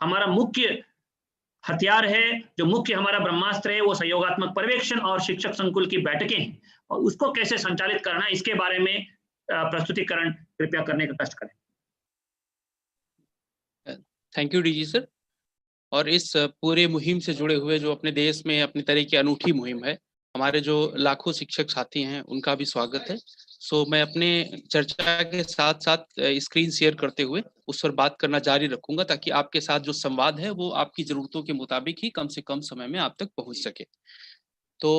हमारा मुख्य हथियार है, जो मुख्य हमारा ब्रह्मास्त्र है, वो सहयोगात्मक पर्यवेक्षण और शिक्षक संकुल की बैठकें हैं, और उसको कैसे संचालित करना है इसके बारे में प्रस्तुतिकरण कृपया करने का कष्ट करें। Thank you DG sir. और इस पूरे मुहिम से जुड़े हुए जो अपने देश में अपनी तरह की अनूठी मुहिम है, हमारे जो लाखों शिक्षक साथी हैं उनका भी स्वागत है। सो मैं अपने चर्चा के साथ साथ स्क्रीन शेयर करते हुए उस पर बात करना जारी रखूंगा, ताकि आपके साथ जो संवाद है वो आपकी जरूरतों के मुताबिक ही कम से कम समय में आप तक पहुंच सके। तो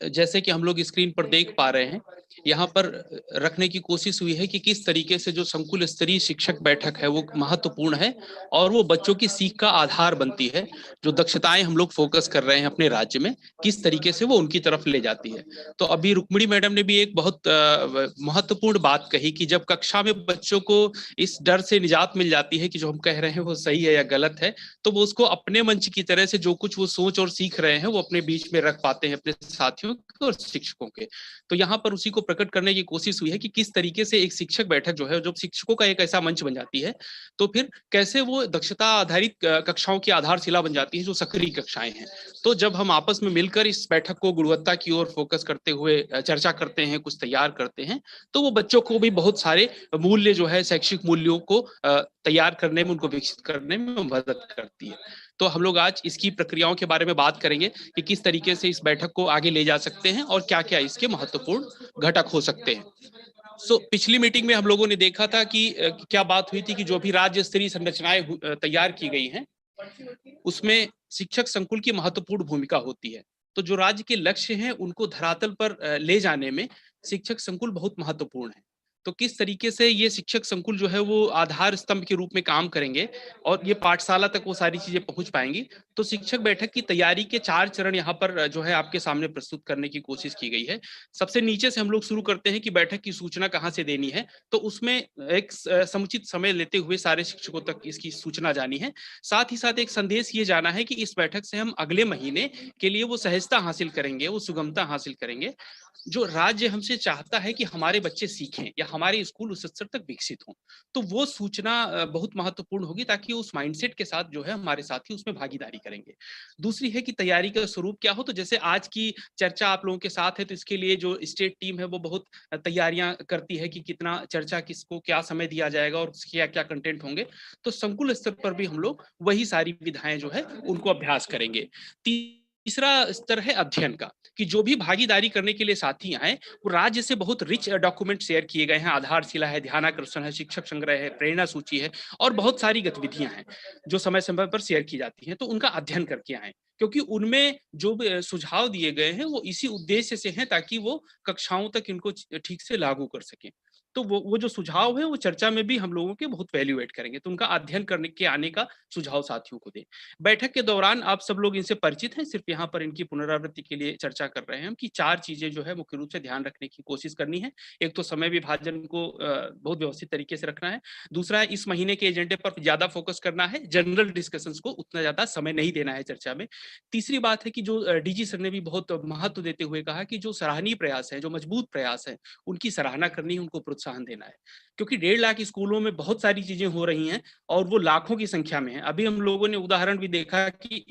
जैसे कि हम लोग स्क्रीन पर देख पा रहे हैं, यहाँ पर रखने की कोशिश हुई है कि किस तरीके से जो संकुल स्तरीय शिक्षक बैठक है वो महत्वपूर्ण है और वो बच्चों की सीख का आधार बनती है। जो दक्षताएं हम लोग फोकस कर रहे हैं अपने राज्य में, किस तरीके से वो उनकी तरफ ले जाती है। तो अभी रुक्मिणी मैडम ने भी एक बहुत महत्वपूर्ण बात कही कि जब कक्षा में बच्चों को इस डर से निजात मिल जाती है कि जो हम कह रहे हैं वो सही है या गलत है, तो वो उसको अपने मंच की तरह से जो कुछ वो सोच और सीख रहे हैं वो अपने बीच में रख पाते हैं अपने साथियों के और शिक्षकों के। तो यहाँ पर उसी को प्रकट करने की कोशिश हुई है कि किस तरीके से एक शिक्षक बैठक जो है, जो शिक्षकों का एक ऐसा मंच बन जाती है, तो फिर कैसे वो दक्षता आधारित कक्षाओं की आधारशिला बन जाती है जो सक्रिय कक्षाएं हैं। तो जब हम आपस में मिलकर इस बैठक को गुणवत्ता की ओर फोकस करते हुए चर्चा करते हैं, कुछ तैयार करते हैं, तो वो बच्चों को भी बहुत सारे मूल्य जो है, शैक्षिक मूल्यों को तैयार करने में, उनको विकसित करने में मदद करती है। तो हम लोग आज इसकी प्रक्रियाओं के बारे में बात करेंगे कि किस तरीके से इस बैठक को आगे ले जा सकते हैं और क्या क्या इसके महत्वपूर्ण घटक हो सकते हैं। पिछली मीटिंग में हम लोगों ने देखा था कि क्या बात हुई थी कि जो भी राज्य स्तरीय संरचनाएं तैयार की गई हैं, उसमें शिक्षक संकुल की महत्वपूर्ण भूमिका होती है। तो जो राज्य के लक्ष्य हैं उनको धरातल पर ले जाने में शिक्षक संकुल बहुत महत्वपूर्ण है। तो किस तरीके से ये शिक्षक संकुल जो है वो आधार स्तंभ के रूप में काम करेंगे और ये पाठशाला तक वो सारी चीजें पहुंच पाएंगी। तो शिक्षक बैठक की तैयारी के 4 चरण यहाँ पर जो है आपके सामने प्रस्तुत करने की कोशिश की गई है। सबसे नीचे से हम लोग शुरू करते हैं कि बैठक की सूचना कहाँ से देनी है। तो उसमें एक समुचित समय लेते हुए सारे शिक्षकों तक इसकी सूचना जानी है। साथ ही साथ एक संदेश ये जाना है कि इस बैठक से हम अगले महीने के लिए वो सहजता हासिल करेंगे, वो सुगमता हासिल करेंगे। जो राज्य हमसे चाहता है कि हमारे बच्चे सीखें या हमारे स्कूल उस स्तर तक विकसित हों, तो वो सूचना बहुत महत्वपूर्ण होगी, ताकि उस माइंडसेट के साथ जो है हमारे साथी उसमें भागीदारी करेंगे। दूसरी है कि तैयारी का स्वरूप क्या हो। तो जैसे आज की चर्चा आप लोगों के साथ है, तो इसके लिए जो स्टेट टीम है वो बहुत तैयारियां करती है कि कितना चर्चा, किसको क्या समय दिया जाएगा और क्या क्या कंटेंट होंगे। तो संकुल स्तर पर भी हम लोग वही सारी विधाएं जो है उनको अभ्यास करेंगे। तीसरा स्तर है अध्ययन का, कि जो भी भागीदारी करने के लिए साथी आए, वो राज्य से बहुत रिच डॉक्यूमेंट शेयर किए गए हैं। आधारशिला है, ध्यानाकर्षण है, शिक्षक संग्रह है, प्रेरणा सूची है और बहुत सारी गतिविधियां हैं जो समय समय पर शेयर की जाती हैं। तो उनका अध्ययन करके आए, क्योंकि उनमें जो सुझाव दिए गए हैं वो इसी उद्देश्य से हैं, ताकि वो कक्षाओं तक इनको ठीक से लागू कर सकें। तो वो जो सुझाव है वो चर्चा में भी हम लोगों के बहुत वैल्यू एड करेंगे। तो उनका अध्ययन करने के आने का सुझाव साथियों को दें। बैठक के दौरान आप सब लोग इनसे परिचित हैं, सिर्फ यहाँ पर इनकी पुनरावृत्ति के लिए चर्चा कर रहे हैं हम कि 4 चीजें जो है मुख्य रूप से ध्यान रखने की कोशिश करनी है। एक तो समय विभाजन को बहुत व्यवस्थित तरीके से रखना है। दूसरा है इस महीने के एजेंडे पर ज्यादा फोकस करना है, जनरल डिस्कशंस को उतना ज्यादा समय नहीं देना है चर्चा में। तीसरी बात है कि जो डीजी सर ने भी बहुत महत्व देते हुए कहा कि जो सराहनीय प्रयास है, जो मजबूत प्रयास है, उनकी सराहना करनी है, उनको प्रोत्साहन देना है। क्योंकि 1.5 लाख स्कूलों में बहुत सारी चीजें हो रही हैं और वो लाखों की संख्या में है। अभी हम लोगों ने उदाहरण भी देखा कि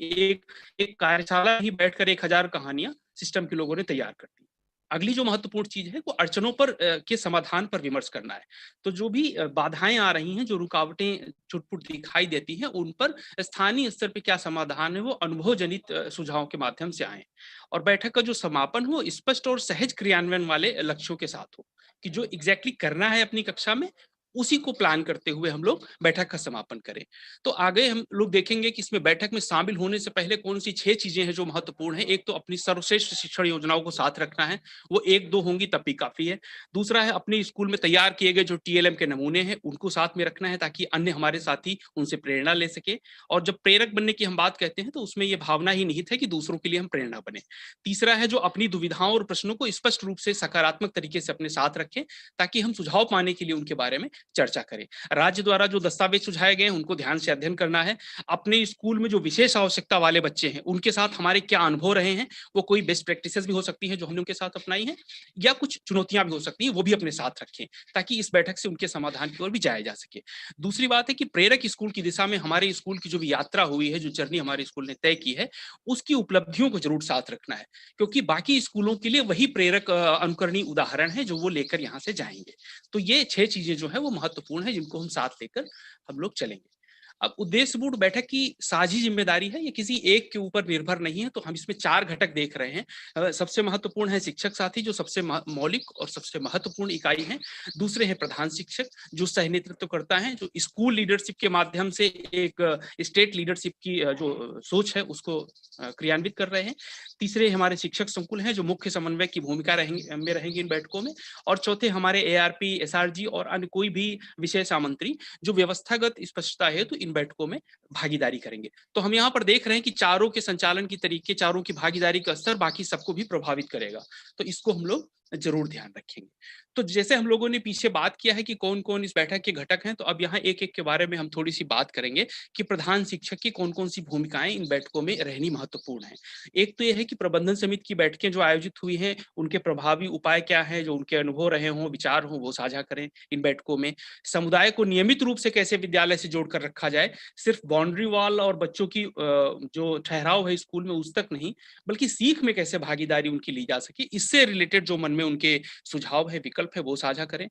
एक कार्यशाला ही बैठकर 1000 कहानियां सिस्टम के लोगों ने तैयार कर दी। अगली जो महत्वपूर्ण चीज है वो अड़चनों पर के समाधान पर विमर्श करना है। तो जो भी बाधाएं आ रही हैं, जो रुकावटें छुटपुट दिखाई देती हैं, उन पर स्थानीय स्तर पे क्या समाधान है वो अनुभव जनित सुझावों के माध्यम से आए। और बैठक का जो समापन हो स्पष्ट और सहज क्रियान्वयन वाले लक्ष्यों के साथ हो, कि जो एग्जैक्टली करना है अपनी कक्षा में उसी को प्लान करते हुए हम लोग बैठक का समापन करें। तो आगे हम लोग देखेंगे कि इसमें बैठक में शामिल होने से पहले कौन सी 6 चीजें हैं जो महत्वपूर्ण है। एक तो अपनी सर्वश्रेष्ठ शिक्षण योजनाओं को साथ रखना है, वो 1-2 होंगी तब भी काफी है। दूसरा है अपने स्कूल में तैयार किए गए जो टीएलएम के नमूने हैं उनको साथ में रखना है, ताकि अन्य हमारे साथी उनसे प्रेरणा ले सके। और जब प्रेरक बनने की हम बात कहते हैं तो उसमें ये भावना ही निहित है कि दूसरों के लिए हम प्रेरणा बने। तीसरा है जो अपनी दुविधाओं और प्रश्नों को स्पष्ट रूप से सकारात्मक तरीके से अपने साथ रखें, ताकि हम सुझाव पाने के लिए उनके बारे में चर्चा करें। राज्य द्वारा जो दस्तावेज सुझाए गए हैं उनको ध्यान से अध्ययन करना है। अपने स्कूल में जो विशेष आवश्यकता वाले बच्चे हैं उनके साथ हमारे क्या अनुभव रहे हैं, वो कोई बेस्ट प्रैक्टिसेस भी हो सकती है जो हमने उनके साथ अपनाई है, या कुछ चुनौतियां भी हो सकती हैं, वो भी अपने साथ रखें ताकि इस बैठक से उनके समाधान की ओर भी जाया जा सके। दूसरी बात है कि प्रेरक स्कूल की दिशा में हमारे स्कूल की जो भी यात्रा हुई है, जो जर्नी हमारे स्कूल ने तय की है, उसकी उपलब्धियों को जरूर साथ रखना है, क्योंकि बाकी स्कूलों के लिए वही प्रेरक अनुकरणीय उदाहरण है जो वो लेकर यहाँ से जाएंगे। तो ये 6 चीजें जो है वो महत्वपूर्ण है जिनको हम साथ लेकर हम लोग चलेंगे। अब उद्देश्यपूर्ण बैठक की साझी जिम्मेदारी है, ये किसी एक के ऊपर निर्भर नहीं है, तो हम इसमें 4 घटक देख रहे हैं। सबसे महत्वपूर्ण है शिक्षक साथी, जो सबसे मौलिक और सबसे महत्वपूर्ण इकाई है। दूसरे हैं प्रधान शिक्षक, जो सह नेतृत्व करता है, जो स्कूल लीडरशिप के माध्यम से एक स्टेट लीडरशिप की जो सोच है उसको क्रियान्वित कर रहे हैं। तीसरे हमारे शिक्षक संकुल हैं, जो मुख्य समन्वय की भूमिका रहेंगे इन बैठकों में। और चौथे हमारे ARP, SRG और अन्य कोई भी विशेष आमंत्री जो व्यवस्थागत स्पष्टता है तो इन बैठकों में भागीदारी करेंगे। तो हम यहाँ पर देख रहे हैं कि चारों के संचालन की तरीके, चारों की भागीदारी का असर बाकी सबको भी प्रभावित करेगा, तो इसको हम लोग जरूर ध्यान रखेंगे। तो जैसे हम लोगों ने पीछे बात किया है कि कौन कौन इस बैठक के घटक हैं, तो अब यहाँ एक एक के बारे में हम थोड़ी सी बात करेंगे कि प्रधान शिक्षक की कौन कौन सी भूमिकाएं इन बैठकों में रहनी महत्वपूर्ण है। एक तो यह है कि प्रबंधन समिति की बैठकें जो आयोजित हुई हैं उनके प्रभावी उपाय क्या है, जो उनके अनुभव रहे हों, विचार हों, वो साझा करें इन बैठकों में। समुदाय को नियमित रूप से कैसे विद्यालय से जोड़कर रखा जाए, सिर्फ बाउंड्री वॉल और बच्चों की जो ठहराव है स्कूल में उस तक नहीं, बल्कि सीख में कैसे भागीदारी उनकी ली जा सके, इससे रिलेटेड जो मन में उनके सुझाव है, विकल्प है, वो साझा करें।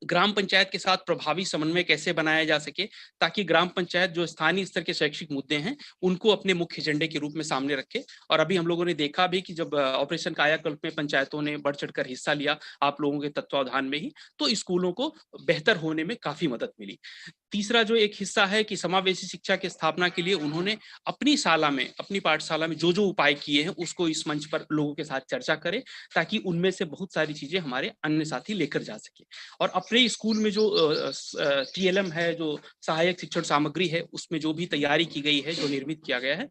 ग्राम पंचायत के साथ प्रभावी समन्वय कैसे बनाया जा सके ताकि ग्राम पंचायत जो स्थानीय स्तर के शैक्षिक मुद्दे हैं उनको अपने मुख्य एजेंडे के रूप में सामने रखे। और अभी हम लोगों ने देखा भी कि जब ऑपरेशन कायाकल्प में पंचायतों ने बढ़ चढ़कर हिस्सा लिया आप लोगों के तत्वावधान में ही, तो स्कूलों को बेहतर होने में काफी मदद मिली। तीसरा जो एक हिस्सा है कि समावेशी शिक्षा की स्थापना के लिए उन्होंने अपनी पाठशाला में जो जो उपाय किए हैं उसको इस मंच पर लोगों के साथ चर्चा करें ताकि उनमें से बहुत सारी चीजें हमारे अन्य साथी लेकर जा सके। और अपने स्कूल में जो TLM है, जो सहायक शिक्षण सामग्री है, उसमें जो भी तैयारी की गई है, जो निर्मित किया गया है,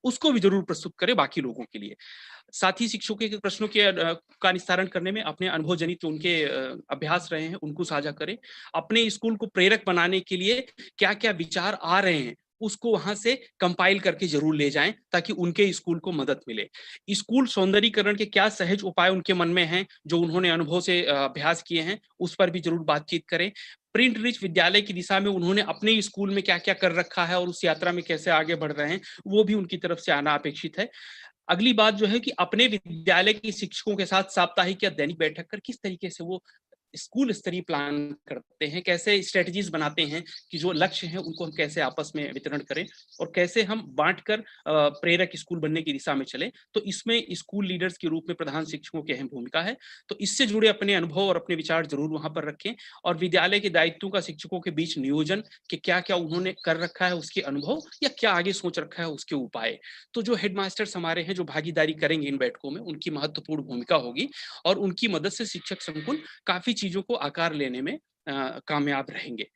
उसको भी जरूर प्रस्तुत करें बाकी लोगों के लिए। साथ ही शिक्षकों के प्रश्नों के का निस्तारण करने में अपने अनुभव जनित जो उनके अभ्यास रहे हैं उनको साझा करें। अपने स्कूल को प्रेरक बनाने के लिए क्या क्या विचार आ रहे हैं उसको वहां से कंपाइल करके जरूर ले जाएं ताकि उनके स्कूल को मदद मिले। स्कूल सौंदर्यीकरण के क्या सहज उपाय उनके मन में हैं जो उन्होंने अनुभव से अभ्यास किए हैं, उस पर भी जरूर बातचीत करें। प्रिंट रिच विद्यालय की दिशा में उन्होंने अपने स्कूल में क्या क्या कर रखा है और उस यात्रा में कैसे आगे बढ़ रहे हैं, वो भी उनकी तरफ से आना अपेक्षित है। अगली बात जो है कि अपने विद्यालय के शिक्षकों के साथ साप्ताहिक या दैनिक बैठक कर किस तरीके से वो स्कूल स्तरीय प्लान करते हैं, कैसे स्ट्रेटजीज बनाते हैं कि जो लक्ष्य हैं उनको हम कैसे आपस में वितरण करें और कैसे हम बांटकर प्रेरक स्कूल बनने की दिशा में चले। तो इसमें स्कूल लीडर्स के रूप में प्रधान शिक्षकों की अहम भूमिका है। तो इससे जुड़े अपने अनुभव और अपने विचार जरूर वहां पर रखें। और विद्यालय के दायित्वों का शिक्षकों के बीच नियोजन कि क्या क्या उन्होंने कर रखा है उसके अनुभव या क्या आगे सोच रखा है उसके उपाय। तो जो हेडमास्टर्स हमारे हैं जो भागीदारी करेंगे इन बैठकों में, उनकी महत्वपूर्ण भूमिका होगी और उनकी मदद से शिक्षक संकुल काफी चीजों को आकार लेने में कामयाब रहेंगे।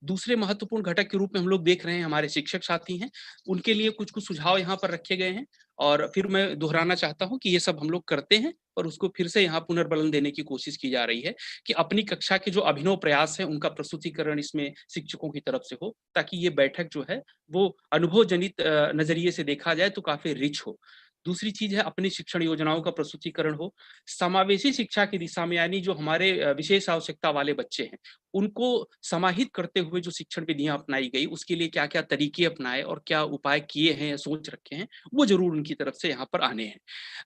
दूसरे महत्वपूर्ण घटक के रूप में हम लोग देख रहे हैं हमारे शिक्षक साथी हैं, उनके लिए कुछ कुछ सुझाव यहाँ पर रखे गए हैं। और फिर मैं दोहराना चाहता हूँ कि ये सब हम लोग करते हैं और उसको फिर से यहाँ पुनर्बलन देने की कोशिश की जा रही है कि अपनी कक्षा के जो अभिनव प्रयास है उनका प्रस्तुतिकरण इसमें शिक्षकों की तरफ से हो ताकि ये बैठक जो है वो अनुभव जनित नजरिए से देखा जाए तो काफी रिच हो। दूसरी चीज है अपनी शिक्षण योजनाओं का प्रस्तुतिकरण हो। समावेशी शिक्षा की दिशा में यानी जो हमारे विशेष आवश्यकता वाले बच्चे हैं उनको समाहित करते हुए जो शिक्षण विधियां अपनाई गई उसके लिए क्या क्या तरीके अपनाए और क्या उपाय किए हैं या सोच रखे हैं, वो जरूर उनकी तरफ से यहाँ पर आने हैं।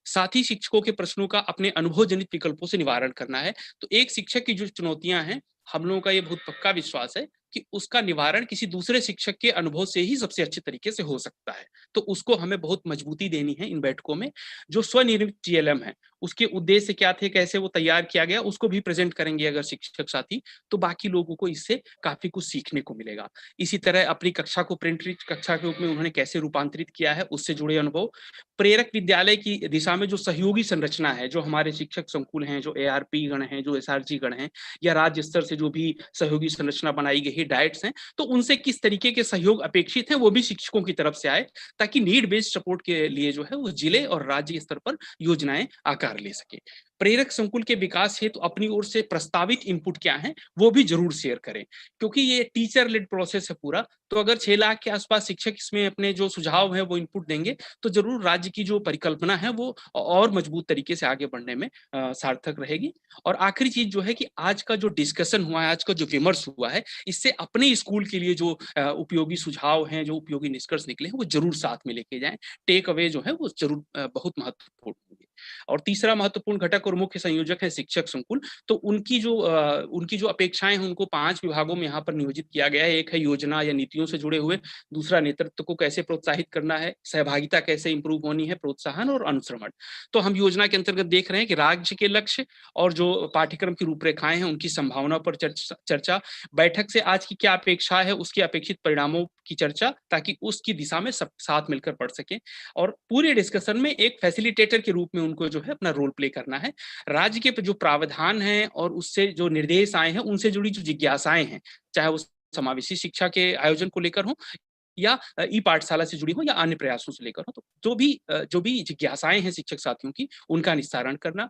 साथ ही शिक्षकों के प्रश्नों का अपने अनुभव जनित विकल्पों से निवारण करना है। तो एक शिक्षक की जो चुनौतियां हैं, हम लोगों का ये बहुत पक्का विश्वास है कि उसका निवारण किसी दूसरे शिक्षक के अनुभव से ही सबसे अच्छे तरीके से हो सकता है। तो उसको हमें बहुत मजबूती देनी है इन बैठकों में। जो स्वनिर्मित TLM है उसके उद्देश्य क्या थे, कैसे वो तैयार किया गया, उसको भी प्रेजेंट करेंगे अगर शिक्षक साथी, तो बाकी लोगों को इससे काफी कुछ सीखने को मिलेगा। इसी तरह अपनी कक्षा को प्रिंट रिच कक्षा के रूप में उन्होंने कैसे रूपांतरित किया है उससे जुड़े अनुभव। प्रेरक विद्यालय की दिशा में जो सहयोगी संरचना है, जो हमारे शिक्षक संकुल हैं, जो ARP गण हैं, जो SRG गण हैं या राज्य स्तर से जो भी सहयोगी संरचना बनाई गई है, डाइट्स हैं, तो उनसे किस तरीके के सहयोग अपेक्षित है वो भी शिक्षकों की तरफ से आए ताकि नीड बेस्ड सपोर्ट के लिए जो है वो जिले और राज्य स्तर पर योजनाएं आकार कार्य ले सके। प्रेरक संकुल के विकास हेतु तो अपनी ओर से प्रस्तावित इनपुट क्या है वो भी जरूर शेयर करें, क्योंकि ये टीचर लेड प्रोसेस है पूरा। तो अगर 6 लाख के आसपास शिक्षक इसमें अपने जो सुझाव है वो इनपुट देंगे तो जरूर राज्य की जो परिकल्पना है वो और मजबूत तरीके से आगे बढ़ने में सार्थक रहेगी। और आखिरी चीज जो है कि आज का जो डिस्कशन हुआ है, आज का जो विमर्श हुआ है, इससे अपने स्कूल के लिए जो उपयोगी सुझाव हैं, जो उपयोगी निष्कर्ष निकले हैं वो जरूर साथ में लेके जाएं। टेक अवे जो है वो जरूर बहुत महत्वपूर्ण होंगे। और तीसरा महत्वपूर्ण घटक और मुख्य संयोजक है शिक्षक संकुल। तो उनकी जो अपेक्षाएं हैं उनको 5 विभागों में यहाँ पर नियोजित किया गया है। एक है योजना या नीतियों से जुड़े हुए, दूसरा नेतृत्व को कैसे प्रोत्साहित करना है, सहभागिता कैसे इंप्रूव होनी है, प्रोत्साहन और अनुश्रवण। तो हम योजना के अंतर्गत देख रहे हैं कि राज्य के लक्ष्य और जो पाठ्यक्रम की रूपरेखाएं हैं उनकी संभावना पर चर्चा, बैठक से आज की क्या अपेक्षा है उसके अपेक्षित परिणामों की चर्चा, ताकि उसकी दिशा में सब साथ मिलकर पढ़ सके। और पूरे डिस्कशन में एक फैसिलिटेटर के रूप में उनको जो है अपना रोल प्ले करना है। राज्य के जो प्रावधान है और उससे जो निर्देश आए हैं उनसे जुड़ी जो जिज्ञासाएं हैं, चाहे वो समावेशी शिक्षा के आयोजन को लेकर हो या ई पाठशाला से जुड़ी हो या अन्य प्रयासों से लेकर हो, तो जो भी जिज्ञासाएं हैं शिक्षक साथियों की उनका निस्तारण करना।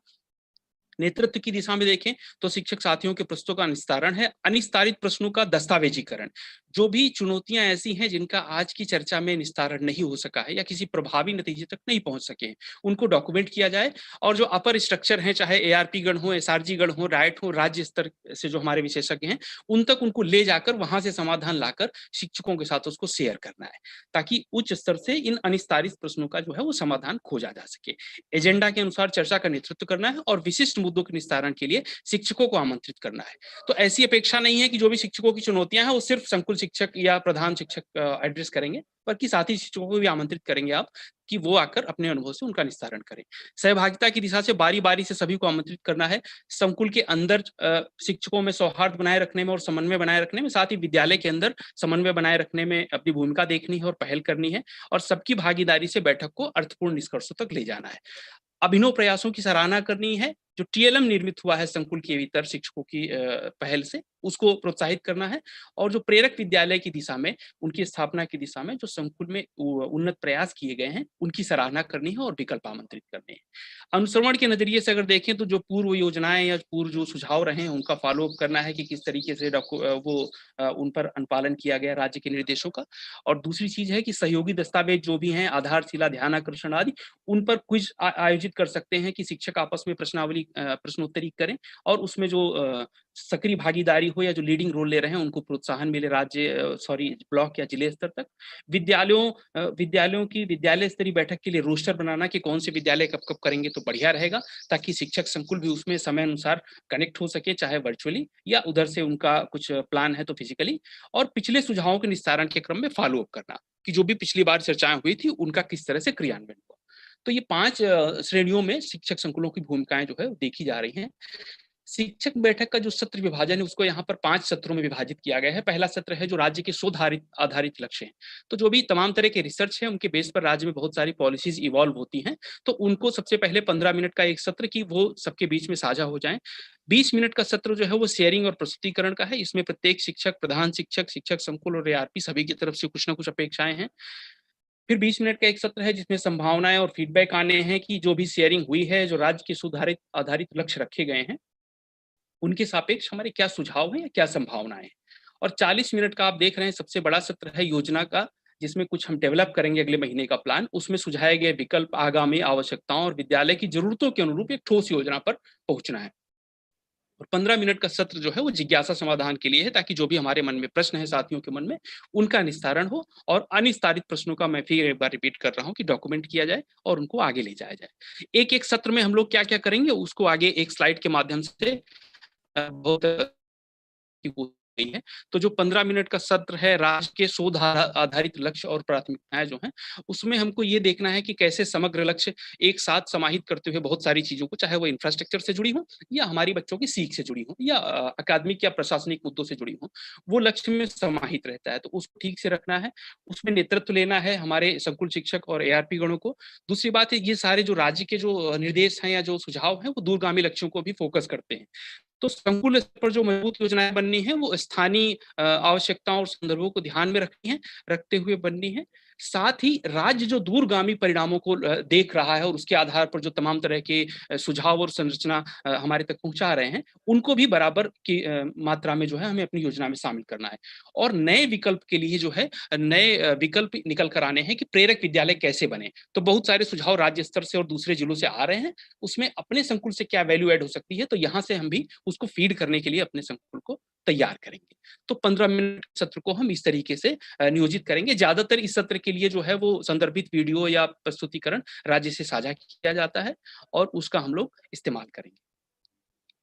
नेतृत्व की दिशा में देखें तो शिक्षक साथियों के प्रश्नों का निस्तारण है, अनिस्तारित प्रश्नों का दस्तावेजीकरण। जो भी चुनौतियां ऐसी हैं जिनका आज की चर्चा में निस्तारण नहीं हो सका है या किसी प्रभावी नतीजे तक नहीं पहुंच सके हैं, उनको डॉक्यूमेंट किया जाए। और जो अपर स्ट्रक्चर हैं, चाहे एआरपी गण हो, एसआरजी गण हो, राइट हो, राज्य स्तर से जो हमारे विशेषज्ञ हैं उन तक उनको ले जाकर वहां से समाधान लाकर शिक्षकों के साथ उसको शेयर करना है, ताकि उच्च स्तर से इन अनिस्तारित प्रश्नों का जो है वो समाधान खोजा जा सके। एजेंडा के अनुसार चर्चा का नेतृत्व करना है और विशिष्ट मुद्दों के निस्तारण के लिए शिक्षकों को आमंत्रित करना है। तो ऐसी अपेक्षा नहीं है कि जो भी शिक्षकों की चुनौतियां हैं वो सिर्फ संकुल शिक्षक या प्रधान शिक्षक एड्रेस करेंगे, बल्कि साथी शिक्षकों को भी आमंत्रित करेंगे आप कि वो आकर अपने अनुभव से उनका निस्तारण करें। सहभागिता की दिशा से बारी बारी से सभी को आमंत्रित करना है। संकुल के अंदर शिक्षकों में सौहार्द बनाए रखने में और समन्वय बनाए रखने में, साथ ही विद्यालय के अंदर समन्वय बनाए रखने में अपनी भूमिका देखनी है और पहल करनी है, और सबकी भागीदारी से बैठक को अर्थपूर्ण निष्कर्षों तक ले जाना है। अभिनव प्रयासों की सराहना करनी है। जो टीएलएम निर्मित हुआ है संकुल के भीतर शिक्षकों की पहल से, उसको प्रोत्साहित करना है। और जो प्रेरक विद्यालय की दिशा में, उनकी स्थापना की दिशा में जो संकुल में उन्नत प्रयास किए गए हैं उनकी सराहना करनी है और विकल्प आमंत्रित करने हैं। अनुश्रवण के नजरिए से अगर देखें तो जो पूर्व योजनाएं या पूर्व जो सुझाव रहे हैं उनका फॉलोअप करना है कि किस तरीके से उन पर अनुपालन किया गया राज्य के निर्देशों का। और दूसरी चीज है कि सहयोगी दस्तावेज जो भी हैं, आधारशिला, ध्यानाकर्षण आदि, उन पर क्विज आयोजित कर सकते हैं कि शिक्षक आपस में प्रश्नोत्तरी करें और उसमें जो सक्रिय भागीदारी हो या जो लीडिंग रोल ले रहे हैं उनको प्रोत्साहन मिले ब्लॉक या जिले स्तर तक। विद्यालयों की विद्यालय स्तरीय बैठक के लिए रोस्टर बनाना कि कौन से विद्यालय कब कब करेंगे तो बढ़िया रहेगा, ताकि शिक्षक संकुल भी उसमें समय अनुसार कनेक्ट हो सके, चाहे वर्चुअली या उधर से उनका कुछ प्लान है तो फिजिकली। और पिछले सुझावों के निस्तारण के क्रम में फॉलोअप करना कि जो भी पिछली बार चर्चाएं हुई थी उनका किस तरह से क्रियान्वयन हुआ। तो ये 5 श्रेणियों में शिक्षक संकुलों की भूमिकाएं जो है देखी जा रही हैं। शिक्षक बैठक का जो सत्र विभाजन है उसको यहाँ पर 5 सत्रों में विभाजित किया गया है। पहला सत्र है जो राज्य के शोध आधारित लक्ष्य हैं। तो जो भी तमाम तरह के रिसर्च है उनके बेस पर राज्य में बहुत सारी पॉलिसीज इवॉल्व होती हैं, तो उनको सबसे पहले 15 मिनट का एक सत्र की वो सबके बीच में साझा हो जाए। 20 मिनट का सत्र जो है वो शेयरिंग और प्रस्तुतिकरण का है। इसमें प्रत्येक शिक्षक, प्रधान शिक्षक, शिक्षक संकुल और एआरपी सभी की तरफ से कुछ ना कुछ अपेक्षाएं हैं। फिर 20 मिनट का एक सत्र है जिसमें संभावनाएं और फीडबैक आने हैं कि जो भी शेयरिंग हुई है, जो राज्य के सुधारित आधारित लक्ष्य रखे गए हैं, उनके सापेक्ष हमारे क्या सुझाव हैं या क्या संभावनाएं हैं। और 40 मिनट का आप देख रहे हैं सबसे बड़ा सत्र है योजना का, जिसमें कुछ हम डेवलप करेंगे अगले महीने का प्लान। उसमें सुझाए गए विकल्प, आगामी आवश्यकताओं और विद्यालय की जरूरतों के अनुरूप एक ठोस योजना पर पहुंचना है। और 15 मिनट का सत्र जो है वो जिज्ञासा समाधान के लिए है, ताकि जो भी हमारे मन में प्रश्न है साथियों के मन में उनका निस्तारण हो, और अनिस्तारित प्रश्नों का मैं फिर एक बार रिपीट कर रहा हूँ कि डॉक्यूमेंट किया जाए और उनको आगे ले जाया जाए। एक एक सत्र में हम लोग क्या क्या करेंगे उसको आगे एक स्लाइड के माध्यम से बहुत गई है। तो जो 15 मिनट का सत्र है राज्य के शोध आधारित लक्ष्य और प्राथमिकताएं जो हैं, उसमें हमको ये देखना है कि कैसे समग्र लक्ष्य एक साथ समाहित करते हुए बहुत सारी चीजों को, चाहे वो इंफ्रास्ट्रक्चर से जुड़ी हो या हमारी बच्चों की सीख से जुड़ी हो या अकादमिक या प्रशासनिक मुद्दों से जुड़ी हो, वो लक्ष्य में समाहित रहता है। तो उसको ठीक से रखना है, उसमें नेतृत्व लेना है हमारे संकुल शिक्षक और एआरपी गणों को। दूसरी बात है, ये सारे जो राज्य के जो निर्देश हैं या जो सुझाव हैं वो दूरगामी लक्ष्यों को भी फोकस करते हैं। तो संकुल स्तर पर जो मजबूत योजनाएं बननी है वो स्थानीय आवश्यकताओं और संदर्भों को ध्यान में रखते हुए बननी है। साथ ही राज्य जो दूरगामी परिणामों को देख रहा है और उसके आधार पर जो तमाम तरह के सुझाव और संरचना हमारे तक पहुंचा रहे हैं, उनको भी बराबर की मात्रा में जो है हमें अपनी योजना में शामिल करना है। और नए विकल्प के लिए जो है नए विकल्प निकल कर आने हैं कि प्रेरक विद्यालय कैसे बने। तो बहुत सारे सुझाव राज्य स्तर से और दूसरे जिलों से आ रहे हैं, उसमें अपने संकुल से क्या वैल्यू ऐड हो सकती है, तो यहाँ से हम भी उसको फीड करने के लिए अपने संकुल को तैयार करेंगे। तो 15 मिनट सत्र को हम इस तरीके से नियोजित करेंगे। ज्यादातर इस सत्र के लिए जो है वो संदर्भित वीडियो या प्रस्तुतिकरण राज्य से साझा किया जाता है और उसका हम लोग इस्तेमाल करेंगे।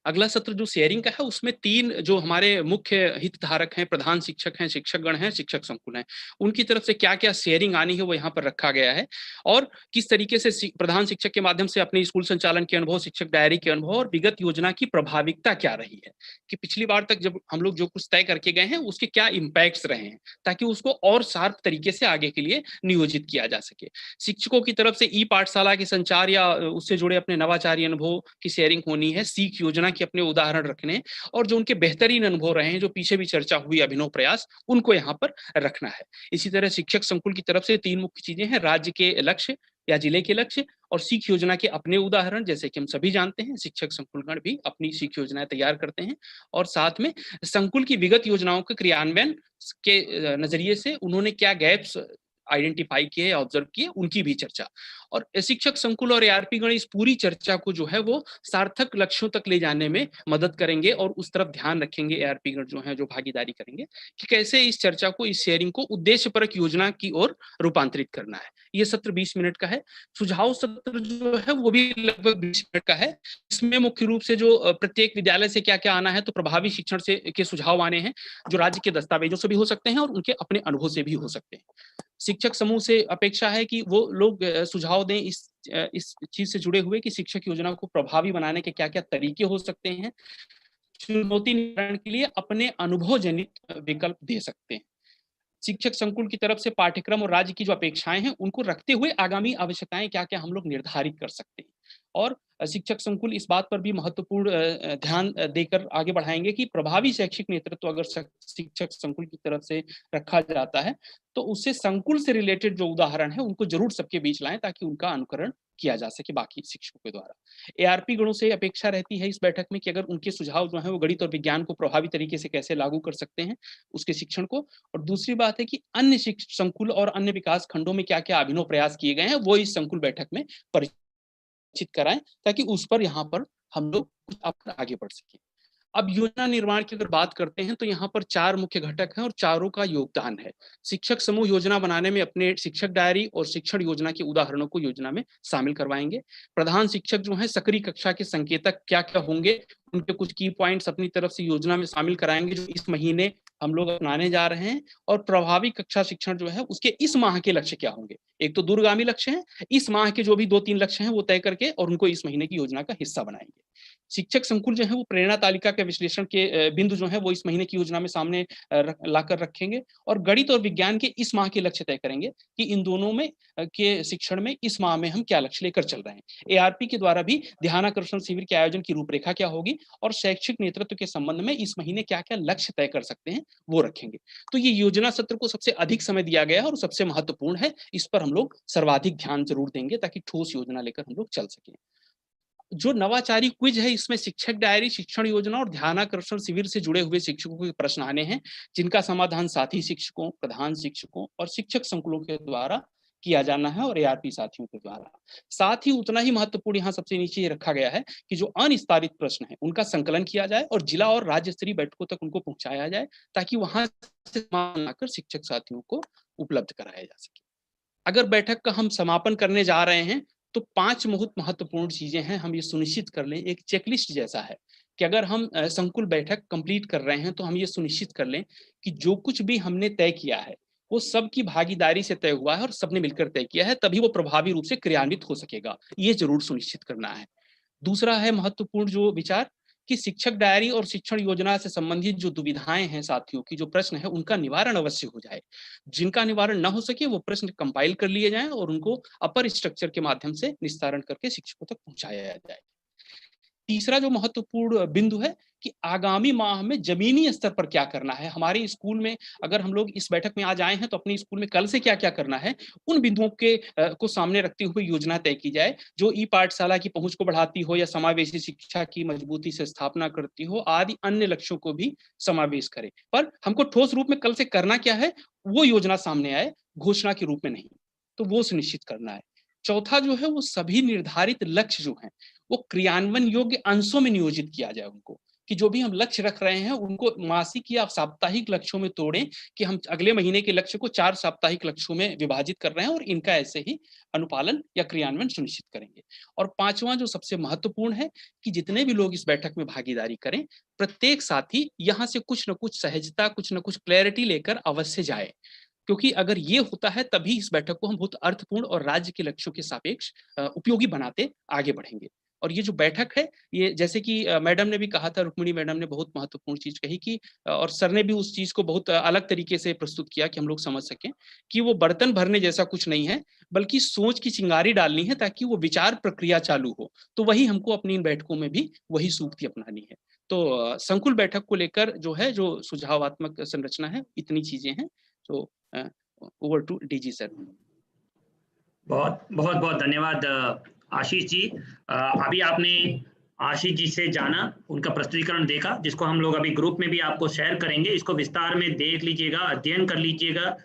अगला सत्र जो शेयरिंग का है, उसमें 3 जो हमारे मुख्य हितधारक हैं, प्रधान शिक्षक हैं, शिक्षकगण हैं, शिक्षक संकुल हैं, उनकी तरफ से क्या-क्या शेयरिंग आनी है वो यहाँ पर रखा गया है और किस तरीके से प्रधान शिक्षक के माध्यम से अपने स्कूल संचालन के अनुभव, शिक्षक डायरी के अनुभव और विगत योजना की प्रभाविकता क्या रही है, कि पिछली बार तक जब हम लोग जो कुछ तय करके गए हैं उसके क्या इम्पैक्ट्स रहे हैं, ताकि उसको और शार्प तरीके से आगे के लिए नियोजित किया जा सके। शिक्षकों की तरफ से ई पाठशाला के संचार या उससे जुड़े अपने नवाचारी अनुभव की शेयरिंग होनी है, सीख योजना के अपने उदाहरण रखने और जो उनके बेहतरीन अनुभव रहे हैं, जो पीछे भी चर्चा हुई अभिनव प्रयास, उनको यहाँ पर रखना है। इसी तरह शिक्षक संकुल की तरफ से 3 मुख्य चीजें हैं, राज्य के लक्ष्य या जिले के लक्ष्य और सीख योजना के अपने उदाहरण, जैसे कि हम सभी जानते हैं शिक्षक संकुलगण भी अपनी सीख योजनाएं तैयार करते हैं और साथ में संकुल की विगत योजनाओं के क्रियान्वयन के नजरिए से उन्होंने क्या गैप्स आइडेंटिफाई किए, ऑब्जर्व किए, उनकी भी चर्चा। और शिक्षक संकुल और एआरपी गण इस पूरी चर्चा को जो है वो सार्थक लक्ष्यों तक ले जाने में मदद करेंगे और उस तरफ ध्यान रखेंगे एआरपी गण जो है, जो भागीदारी करेंगे कि कैसे इस चर्चा को, इस शेयरिंग को उद्देश्यपरक योजना की ओर रूपांतरित करना है। ये सत्र 20 मिनट का है। सुझाव सत्र जो है वो भी लगभग 20 मिनट का है। इसमें मुख्य रूप से जो प्रत्येक विद्यालय से क्या क्या आना है, तो प्रभावी शिक्षण से के सुझाव आने हैं, जो राज्य के दस्तावेजों से भी हो सकते हैं और उनके अपने अनुभव से भी हो सकते हैं। शिक्षक समूह से अपेक्षा है कि वो लोग सुझाव दें इस चीज से जुड़े हुए कि शिक्षक योजना को प्रभावी बनाने के क्या-क्या तरीके हो सकते हैं। चुनौती निवारण के लिए अपने अनुभव जनित विकल्प दे सकते हैं। शिक्षक संकुल की तरफ से पाठ्यक्रम और राज्य की जो अपेक्षाएं हैं उनको रखते हुए आगामी आवश्यकताएं क्या-क्या हम लोग निर्धारित कर सकते हैं। और शिक्षक संकुल इस बात पर भी महत्वपूर्ण ध्यान देकर आगे बढ़ाएंगे कि प्रभावी शैक्षिक नेतृत्व अगर शिक्षक संकुल की तरफ से रखा जाता है तो उससे संकुल से रिलेटेड जो उदाहरण है उनको जरूर सबके बीच लाएं, ताकि उनका अनुकरण किया जा सके बाकी शिक्षकों के द्वारा। एआरपी गणों से अपेक्षा रहती है इस बैठक में कि अगर उनके सुझाव जो है वो गणित और विज्ञान को प्रभावी तरीके से कैसे लागू कर सकते हैं उसके शिक्षण को। और दूसरी बात है कि अन्य संकुल और अन्य विकास खंडों में क्या क्या अभिनव प्रयास किए गए हैं वो इस संकुल बैठक में परिचित कराएं, ताकि उस पर यहाँ पर हम लोग कुछ आगे बढ़ सके। अब योजना निर्माण की अगर बात करते हैं तो यहाँ पर 4 मुख्य घटक हैं और चारों का योगदान है। शिक्षक समूह योजना बनाने में अपने शिक्षक डायरी और शिक्षण योजना के उदाहरणों को योजना में शामिल करवाएंगे। प्रधान शिक्षक जो है सक्रिय कक्षा के संकेतक क्या क्या होंगे, उनके कुछ की पॉइंट्स अपनी तरफ से योजना में शामिल कराएंगे जो इस महीने हम लोग अपनाने जा रहे हैं। और प्रभावी कक्षा शिक्षण जो है उसके इस माह के लक्ष्य क्या होंगे, एक तो दूरगामी लक्ष्य है, इस माह के जो भी 2-3 लक्ष्य हैं वो तय करके और उनको इस महीने की योजना का हिस्सा बनाएंगे। शिक्षक संकुल जो है वो प्रेरणा तालिका के विश्लेषण के बिंदु जो है वो इस महीने की योजना में सामने लाकर रखेंगे और गणित और विज्ञान के इस माह के लक्ष्य तय करेंगे कि इन दोनों में के शिक्षण में इस माह में हम क्या लक्ष्य लेकर चल रहे हैं। एआरपी के द्वारा भी ध्यानाकर्षण शिविर के आयोजन की रूपरेखा क्या होगी और शैक्षिक नेतृत्व के संबंध में इस महीने क्या क्या लक्ष्य तय कर सकते हैं वो रखेंगे। तो ये योजना सत्र को सबसे अधिक समय दिया गया है और सबसे महत्वपूर्ण है, इस पर हम लोग सर्वाधिक ध्यान जरूर देंगे ताकि ठोस योजना लेकर हम लोग चल सकें। जो नवाचारी क्विज है इसमें शिक्षक डायरी, शिक्षण योजना और ध्यानाकर्षण शिविर से जुड़े हुए शिक्षकों के प्रश्न आने हैं, जिनका समाधान साथी शिक्षकों, प्रधान शिक्षकों और शिक्षक संकुलों के द्वारा किया जाना है और एआरपी साथियों के द्वारा। साथ ही उतना ही महत्वपूर्ण यहाँ सबसे नीचे रखा गया है कि जो अनिस्तारित प्रश्न है उनका संकलन किया जाए और जिला और राज्य स्तरीय बैठकों तक उनको पहुंचाया जाए, ताकि वहां से लाकर शिक्षक साथियों को उपलब्ध कराया जा सके। अगर बैठक का हम समापन करने जा रहे हैं तो 5 बहुत महत्वपूर्ण चीजें हैं, हम ये सुनिश्चित कर लें, एक चेकलिस्ट जैसा है कि अगर हम संकुल बैठक कंप्लीट कर रहे हैं तो हम ये सुनिश्चित कर लें कि जो कुछ भी हमने तय किया है वो सबकी भागीदारी से तय हुआ है और सबने मिलकर तय किया है, तभी वो प्रभावी रूप से क्रियान्वित हो सकेगा, ये जरूर सुनिश्चित करना है। दूसरा है महत्वपूर्ण जो विचार कि शिक्षक डायरी और शिक्षण योजना से संबंधित जो दुविधाएं हैं साथियों की, जो प्रश्न है उनका निवारण अवश्य हो जाए। जिनका निवारण ना हो सके वो प्रश्न कंपाइल कर लिए जाएं और उनको अपर स्ट्रक्चर के माध्यम से निस्तारण करके शिक्षकों तक पहुंचाया जाए। तीसरा जो महत्वपूर्ण बिंदु है कि आगामी माह में जमीनी स्तर पर क्या करना है। हमारे स्कूल में अगर हम लोग इस बैठक में आज आए हैं तो अपने स्कूल में कल से क्या क्या करना है, उन बिंदुओं के को सामने रखते हुए योजना तय की जाए, जो ई पाठशाला की पहुंच को बढ़ाती हो या समावेशी शिक्षा की मजबूती से स्थापना करती हो, आदि अन्य लक्ष्यों को भी समावेश करे। पर हमको ठोस रूप में कल से करना क्या है, वो योजना सामने आए, घोषणा के रूप में नहीं, तो वो सुनिश्चित करना है। चौथा जो है वो सभी निर्धारित लक्ष्य जो हैं वो क्रियान्वयन योग्य अंशों में नियोजित किया जाए उनको, कि जो भी हम लक्ष्य रख रहे हैं उनको मासिक या साप्ताहिक लक्ष्यों में तोड़ें, कि हम अगले महीने के लक्ष्य को 4 साप्ताहिक लक्ष्यों में विभाजित कर रहे हैं और इनका ऐसे ही अनुपालन या क्रियान्वयन सुनिश्चित करेंगे। और पांचवा जो सबसे महत्वपूर्ण है कि जितने भी लोग इस बैठक में भागीदारी करें, प्रत्येक साथी यहाँ से कुछ न कुछ सहजता, कुछ न कुछ क्लैरिटी लेकर अवश्य जाए, क्योंकि अगर ये होता है तभी इस बैठक को हम बहुत अर्थपूर्ण और राज्य के लक्ष्यों के सापेक्ष उपयोगी बनाते आगे बढ़ेंगे। और ये जो बैठक है, ये जैसे कि मैडम ने भी कहा था, रुक्मिणी मैडम ने बहुत महत्वपूर्ण चीज कही कि और सर ने भी उस चीज को बहुत अलग तरीके से प्रस्तुत किया कि हम लोग समझ सकें कि वो बर्तन भरने जैसा कुछ नहीं है, बल्कि सोच की चिंगारी डालनी है ताकि वो विचार प्रक्रिया चालू हो। तो वही हमको अपनी इन बैठकों में भी वही सूक्ति अपनानी है। तो संकुल बैठक को लेकर जो है, जो सुझावात्मक संरचना है, इतनी चीजें हैं। तो ओवर टू डीजी सर। बहुत बहुत बहुत धन्यवाद आशीष जी। अभी आपने आशीष जी से जाना, उनका प्रस्तुतिकरण देखा, जिसको हम लोग अभी ग्रुप में भी आपको शेयर करेंगे। इसको विस्तार में देख लीजिएगा, अध्ययन कर लीजिएगा,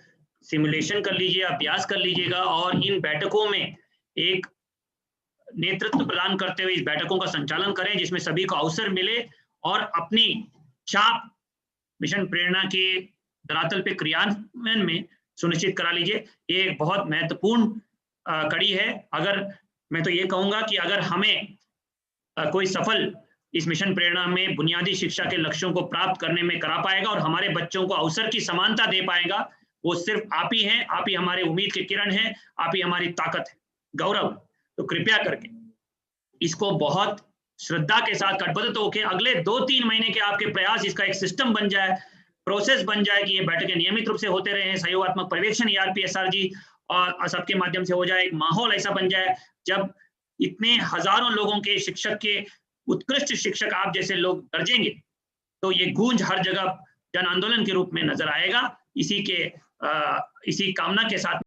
सिमुलेशन कर लीजिए, अभ्यास कर लीजिएगा, और इन बैठकों में एक नेतृत्व प्रदान करते हुए इस बैठकों का संचालन करें, जिसमें सभी को अवसर मिले और अपनी छाप मिशन प्रेरणा के धरातल पे क्रियान्वयन में सुनिश्चित करा लीजिए। ये एक बहुत महत्वपूर्ण कड़ी है। अगर मैं तो ये कहूंगा कि अगर हमें कोई सफल इस मिशन प्रेरणा में बुनियादी शिक्षा के लक्ष्यों को प्राप्त करने में करा पाएगा और हमारे बच्चों को अवसर की समानता दे पाएगा, वो सिर्फ आप ही हैं। आप ही हमारे उम्मीद के किरण हैं, आप ही हमारी ताकत है, गौरव। तो कृपया करके इसको बहुत श्रद्धा के साथ कटिबद्ध होकर अगले 2-3 महीने के आपके प्रयास, इसका एक सिस्टम बन जाए, प्रोसेस बन जाए कि ये बैठकें नियमित रूप से होते रहे, सहयोगात्मक पर्यवेक्षण ERP-SRG और सबके माध्यम से हो जाए। एक माहौल ऐसा बन जाए जब इतने हजारों लोगों के शिक्षक के उत्कृष्ट शिक्षक आप जैसे लोग गरजेंगे, तो ये गूंज हर जगह जन आंदोलन के रूप में नजर आएगा। इसी कामना के साथ